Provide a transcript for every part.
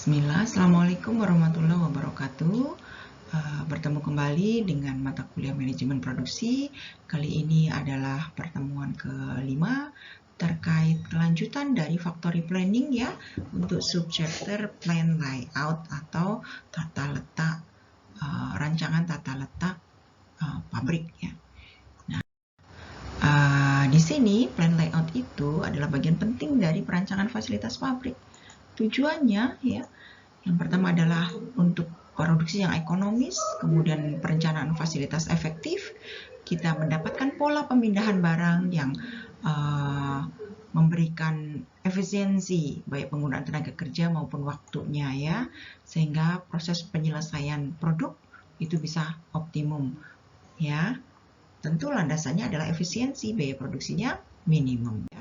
Bismillah, Assalamualaikum warahmatullahi wabarakatuh. Bertemu kembali dengan mata kuliah manajemen produksi. Kali ini adalah pertemuan kelima terkait kelanjutan dari factory planning ya, untuk subchapter plan layout atau tata letak, rancangan tata letak pabrik ya. Nah, di sini plan layout itu adalah bagian penting dari perancangan fasilitas pabrik. Tujuannya ya, yang pertama adalah untuk produksi yang ekonomis, kemudian perencanaan fasilitas efektif, kita mendapatkan pola pemindahan barang yang memberikan efisiensi baik penggunaan tenaga kerja maupun waktunya ya, sehingga proses penyelesaian produk itu bisa optimum ya. Tentu landasannya adalah efisiensi, biaya produksinya minimum ya.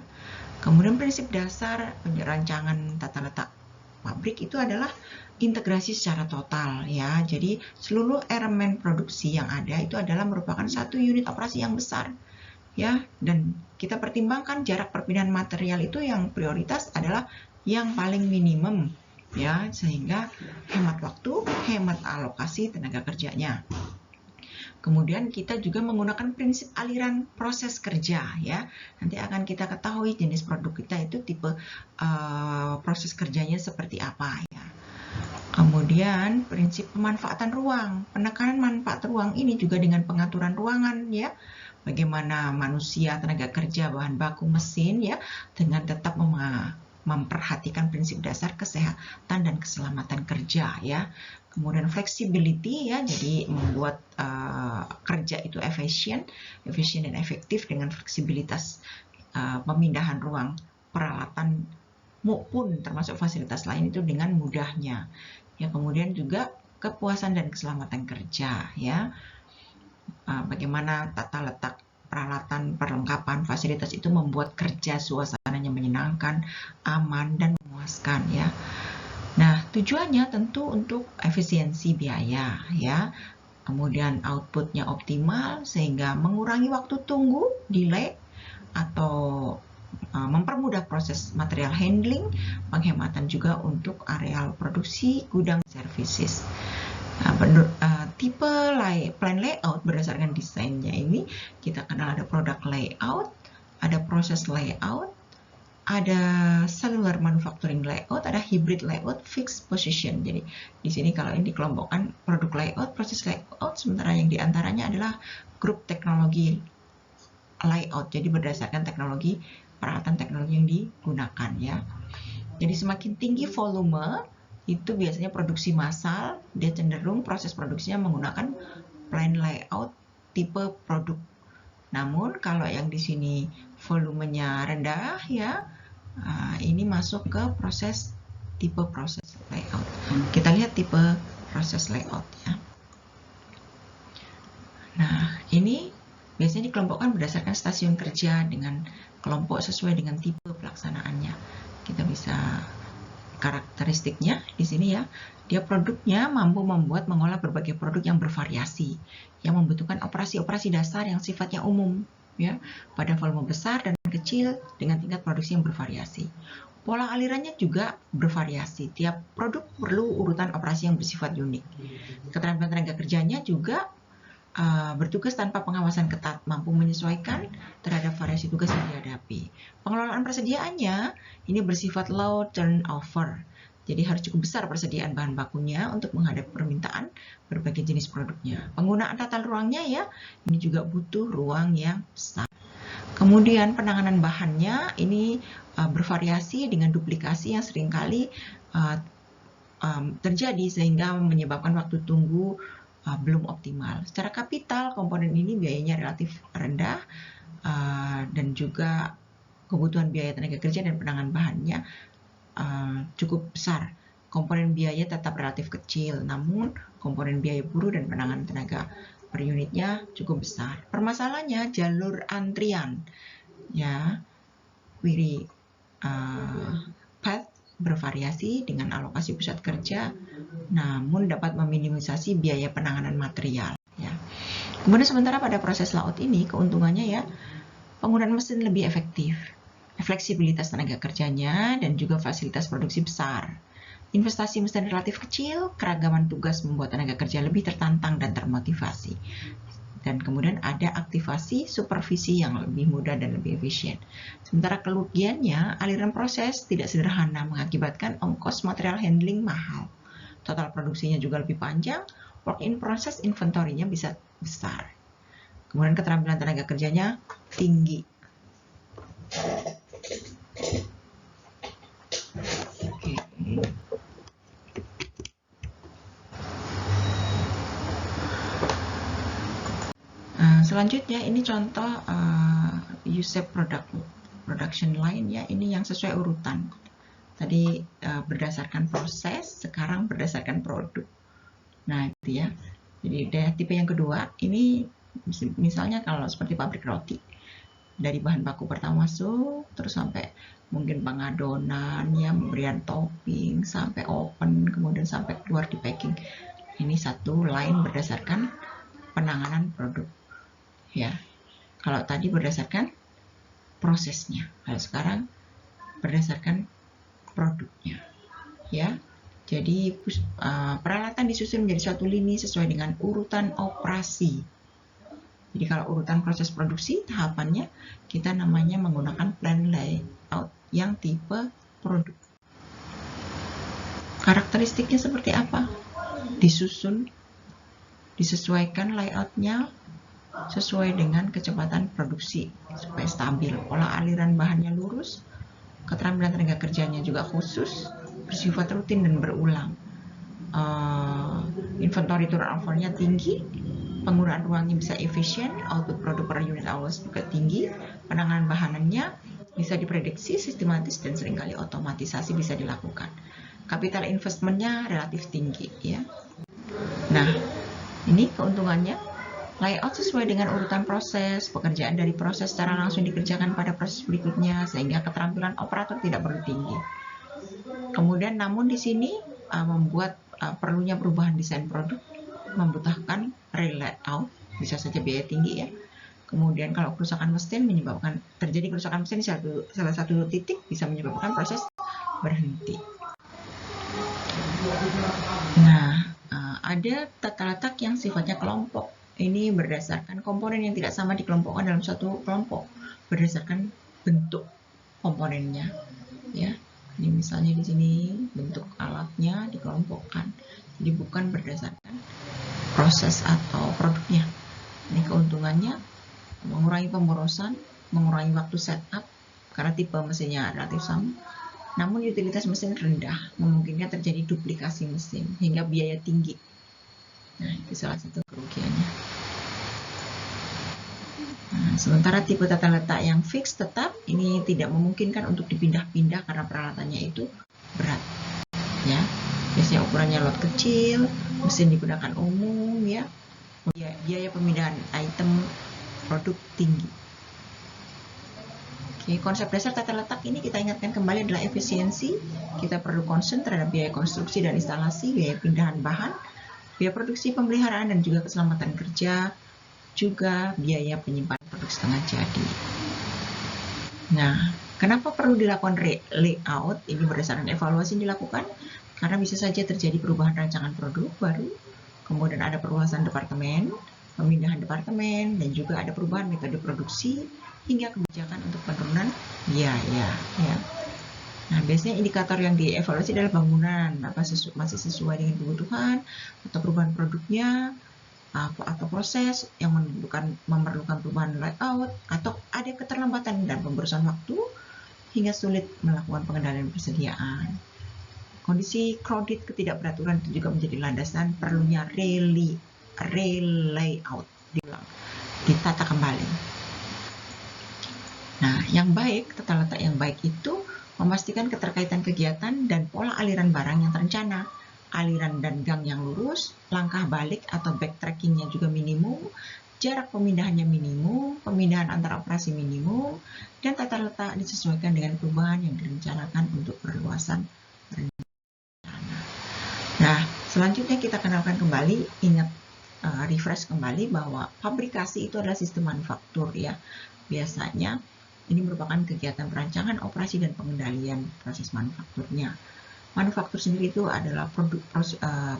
Kemudian prinsip dasar rancangan tata letak pabrik itu adalah integrasi secara total ya. Jadi seluruh elemen produksi yang ada itu adalah merupakan satu unit operasi yang besar ya, dan kita pertimbangkan jarak perpindahan material itu yang prioritas adalah yang paling minimum ya, sehingga hemat waktu, hemat alokasi tenaga kerjanya. Kemudian kita juga menggunakan prinsip aliran proses kerja ya. Nanti akan kita ketahui jenis produk kita itu tipe proses kerjanya seperti apa ya. Kemudian prinsip pemanfaatan ruang. Penekanan manfaat ruang ini juga dengan pengaturan ruangan ya. Bagaimana manusia, tenaga kerja, bahan baku, mesin ya, dengan tetap memperhatikan prinsip dasar kesehatan dan keselamatan kerja ya. Kemudian flexibility ya, jadi membuat kerja itu efisien dan efektif dengan fleksibilitas pemindahan ruang, peralatan maupun termasuk fasilitas lain itu dengan mudahnya. Ya, kemudian juga kepuasan dan keselamatan kerja ya. Bagaimana tata letak peralatan, perlengkapan, fasilitas itu membuat kerja suasananya menyenangkan, aman dan memuaskan ya. Nah, tujuannya tentu untuk efisiensi biaya ya. Kemudian outputnya optimal sehingga mengurangi waktu tunggu, delay, atau mempermudah proses material handling, penghematan juga untuk areal produksi, gudang, services. Tipe plan layout berdasarkan desainnya ini kita kenal ada product layout, ada proses layout, ada cellular manufacturing layout, ada hybrid layout, fixed position. Jadi di sini kalau ini dikelompokkan produk layout, proses layout, sementara yang diantaranya adalah grup teknologi layout. Jadi berdasarkan teknologi, peralatan teknologi yang digunakan ya. Jadi semakin tinggi volume itu biasanya produksi massal, dia cenderung proses produksinya menggunakan plan layout tipe produk. Namun kalau yang di sini volumenya rendah ya, ini masuk ke tipe proses layout. Kita lihat tipe proses layout ya. Nah, ini biasanya dikelompokkan berdasarkan stasiun kerja dengan kelompok sesuai dengan tipe pelaksanaannya. Kita bisa karakteristiknya di sini ya. Dia produknya mampu mengolah berbagai produk yang bervariasi, yang membutuhkan operasi-operasi dasar yang sifatnya umum ya, pada volume besar dan kecil dengan tingkat produksi yang bervariasi. Pola alirannya juga bervariasi. Tiap produk perlu urutan operasi yang bersifat unik. Keterampilan tenaga kerjanya juga bertugas tanpa pengawasan ketat, mampu menyesuaikan terhadap variasi tugas yang dihadapi. Pengelolaan persediaannya ini bersifat low turnover. Jadi harus cukup besar persediaan bahan bakunya untuk menghadapi permintaan berbagai jenis produknya. Penggunaan tata ruangnya ya, ini juga butuh ruang yang besar. Kemudian penanganan bahannya ini bervariasi dengan duplikasi yang seringkali terjadi sehingga menyebabkan waktu tunggu belum optimal. Secara kapital, komponen ini biayanya relatif rendah dan juga kebutuhan biaya tenaga kerja dan penanganan bahannya cukup besar. Komponen biaya tetap relatif kecil, namun komponen biaya buruh dan penanganan tenaga per unitnya cukup besar. Permasalahannya jalur antrian, ya, query path bervariasi dengan alokasi pusat kerja, namun dapat meminimalisasi biaya penanganan material. Ya. Kemudian sementara pada proses layout ini keuntungannya ya, penggunaan mesin lebih efektif, fleksibilitas tenaga kerjanya dan juga fasilitas produksi besar. investasi mesin relatif kecil, keragaman tugas membuat tenaga kerja lebih tertantang dan termotivasi. Dan kemudian ada aktivasi supervisi yang lebih mudah dan lebih efisien. Sementara kerugiannya, aliran proses tidak sederhana mengakibatkan ongkos material handling mahal. Total produksinya juga lebih panjang, work in process inventory-nya bisa besar. Kemudian keterampilan tenaga kerjanya tinggi. Selanjutnya ini contoh USAP production line ya, ini yang sesuai urutan. Tadi berdasarkan proses, sekarang berdasarkan produk. Nah, itu ya. Jadi tipe yang kedua, ini misalnya kalau seperti pabrik roti. Dari bahan baku pertama masuk, terus sampai mungkin pengadonan, ya, pemberian topping, sampai open, kemudian sampai keluar di packing. Ini satu line berdasarkan penanganan produk. Ya, kalau tadi berdasarkan prosesnya, kalau sekarang berdasarkan produknya. Ya, jadi peralatan disusun menjadi suatu lini sesuai dengan urutan operasi. Jadi kalau urutan proses produksi, tahapannya kita namanya menggunakan plan layout yang tipe produk. Karakteristiknya seperti apa? Disusun, disesuaikan layoutnya sesuai dengan kecepatan produksi supaya stabil, pola aliran bahannya lurus, keterampilan tenaga kerjanya juga khusus, bersifat rutin dan berulang. Inventory turnover-nya tinggi, penggunaan ruangnya bisa efisien, output produk per unit hours juga tinggi, penanganan bahanannya bisa diprediksi, sistematis, dan seringkali otomatisasi bisa dilakukan. Capital investment-nya relatif tinggi, ya. Nah, ini keuntungannya. Layout sesuai dengan urutan proses, pekerjaan dari proses secara langsung dikerjakan pada proses berikutnya, sehingga keterampilan operator tidak perlu tinggi. Kemudian, namun di sini membuat perlunya perubahan desain produk, membutuhkan re-layout, bisa saja biaya tinggi ya. Kemudian kalau kerusakan mesin menyebabkan terjadi kerusakan mesin di salah satu titik bisa menyebabkan proses berhenti. Nah, ada tata letak yang sifatnya kelompok. Ini berdasarkan komponen yang tidak sama dikelompokkan dalam suatu kelompok berdasarkan bentuk komponennya, ya. Ini misalnya di sini bentuk alatnya dikelompokkan, jadi bukan berdasarkan proses atau produknya. Ini keuntungannya mengurangi pemborosan, mengurangi waktu setup karena tipe mesinnya relatif sama. Namun utilitas mesin rendah, memungkinkan terjadi duplikasi mesin hingga biaya tinggi. Nah, itu salah satu kerugiannya. Nah, sementara tipe tata letak yang fix tetap ini tidak memungkinkan untuk dipindah-pindah karena peralatannya itu berat. Ya, biasanya ukurannya lot kecil, mesin digunakan umum, ya. Biaya pemindahan item produk tinggi. Oke, konsep dasar tata letak ini kita ingatkan kembali adalah efisiensi. Kita perlu concern terhadap biaya konstruksi dan instalasi, biaya pindahan bahan, biaya produksi, pemeliharaan, dan juga keselamatan kerja, juga biaya penyimpanan produk setengah jadi. Nah, kenapa perlu dilakukan layout? Ini berdasarkan evaluasi yang dilakukan, karena bisa saja terjadi perubahan rancangan produk baru, kemudian ada perluasan departemen, pemindahan departemen, dan juga ada perubahan metode produksi, hingga kebijakan untuk penurunan biaya. Ya. Nah, biasanya indikator yang dievaluasi adalah bangunan, masih sesuai dengan kebutuhan, atau perubahan produknya, atau proses yang memerlukan perubahan layout, atau ada keterlambatan dan pemborosan waktu, hingga sulit melakukan pengendalian persediaan. Kondisi crowded ketidakberaturan itu juga menjadi landasan perlunya re-layout, ditata kembali. Nah, yang baik, tata letak yang baik itu memastikan keterkaitan kegiatan dan pola aliran barang yang terencana, aliran dan gang yang lurus, langkah balik atau backtrackingnya juga minimum, jarak pemindahannya minimum, pemindahan antar operasi minimum, dan tata letak disesuaikan dengan perubahan yang direncanakan untuk perluasan rencana. Nah, selanjutnya kita kenalkan kembali, refresh kembali bahwa fabrikasi itu adalah sistem manufaktur, ya. Biasanya ini merupakan kegiatan perancangan, operasi, dan pengendalian proses manufakturnya. Manufaktur sendiri itu adalah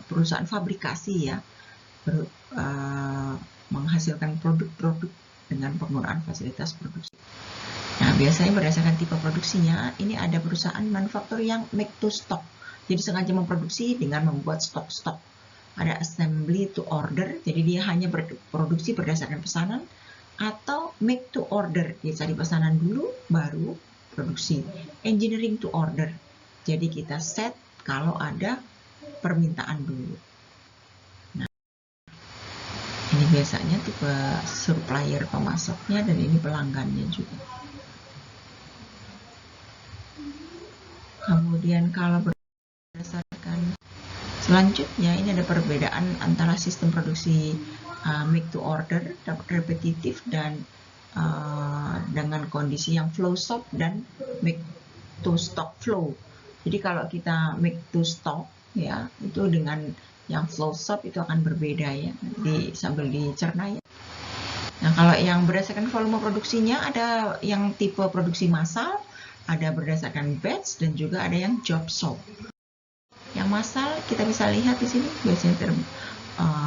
perusahaan fabrikasi ya, menghasilkan produk-produk dengan penggunaan fasilitas produksi. Nah, biasanya berdasarkan tipe produksinya, ini ada perusahaan manufaktur yang make to stock. Jadi sengaja memproduksi dengan membuat stok-stok. Ada assembly to order, jadi dia hanya berproduksi berdasarkan pesanan, atau make to order, dia cari pesanan dulu, baru produksi. Engineering to order, jadi kita set kalau ada permintaan dulu. Nah, ini biasanya tipe supplier pemasoknya, dan ini pelanggannya juga. Kemudian kalau berdasarkan selanjutnya, ini ada perbedaan antara sistem produksi make to order, repetitif, dan dengan kondisi yang flow shop dan make to stock flow. Jadi kalau kita make to stock ya, itu dengan yang flow shop itu akan berbeda ya, sambil dicerna ya. Nah, kalau yang berdasarkan volume produksinya, ada yang tipe produksi massal, ada berdasarkan batch, dan juga ada yang job shop. Yang massal kita bisa lihat di sini biasanya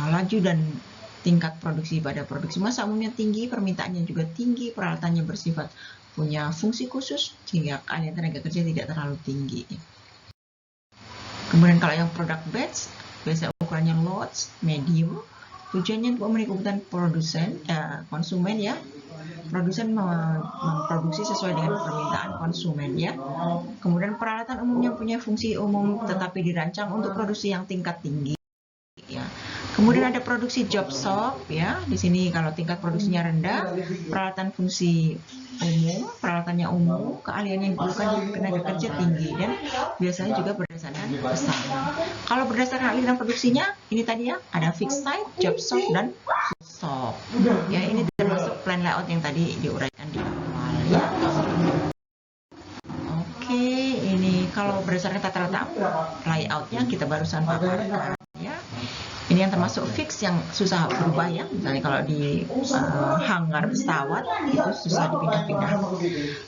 laju dan tingkat produksi pada produksi massal umumnya tinggi, permintaannya juga tinggi, peralatannya bersifat punya fungsi khusus sehingga kalian tenaga kerja tidak terlalu tinggi. Kemudian kalau yang produk batch, biasanya ukurannya lots, medium, tujuannya untuk memenuhi kebutuhan konsumen ya. Produsen memproduksi sesuai dengan permintaan konsumen ya. Kemudian peralatan umumnya punya fungsi umum tetapi dirancang untuk produksi yang tingkat tinggi ya. Kemudian ada produksi job shop ya. Di sini kalau tingkat produksinya rendah, peralatan fungsi umum, peralatannya umum, keahlian yang diperlukan tenaga kerja tinggi, dan biasanya juga berdasarkan pesanan. Kalau berdasarkan ahli dan produksinya, ini tadi ya, ada fixed site, job shop, dan shop. Ya, ini termasuk plan layout yang tadi diuraikan di awal ya. Oke, ini kalau berdasarkan tata letak layoutnya kita barusan paparkan ya. Ini yang termasuk fix yang susah berubah ya. Misalnya kalau di hanggar pesawat itu susah dipindah-pindah.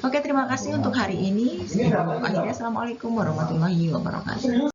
Oke, terima kasih untuk hari ini. Akhirnya, assalamualaikum warahmatullahi wabarakatuh.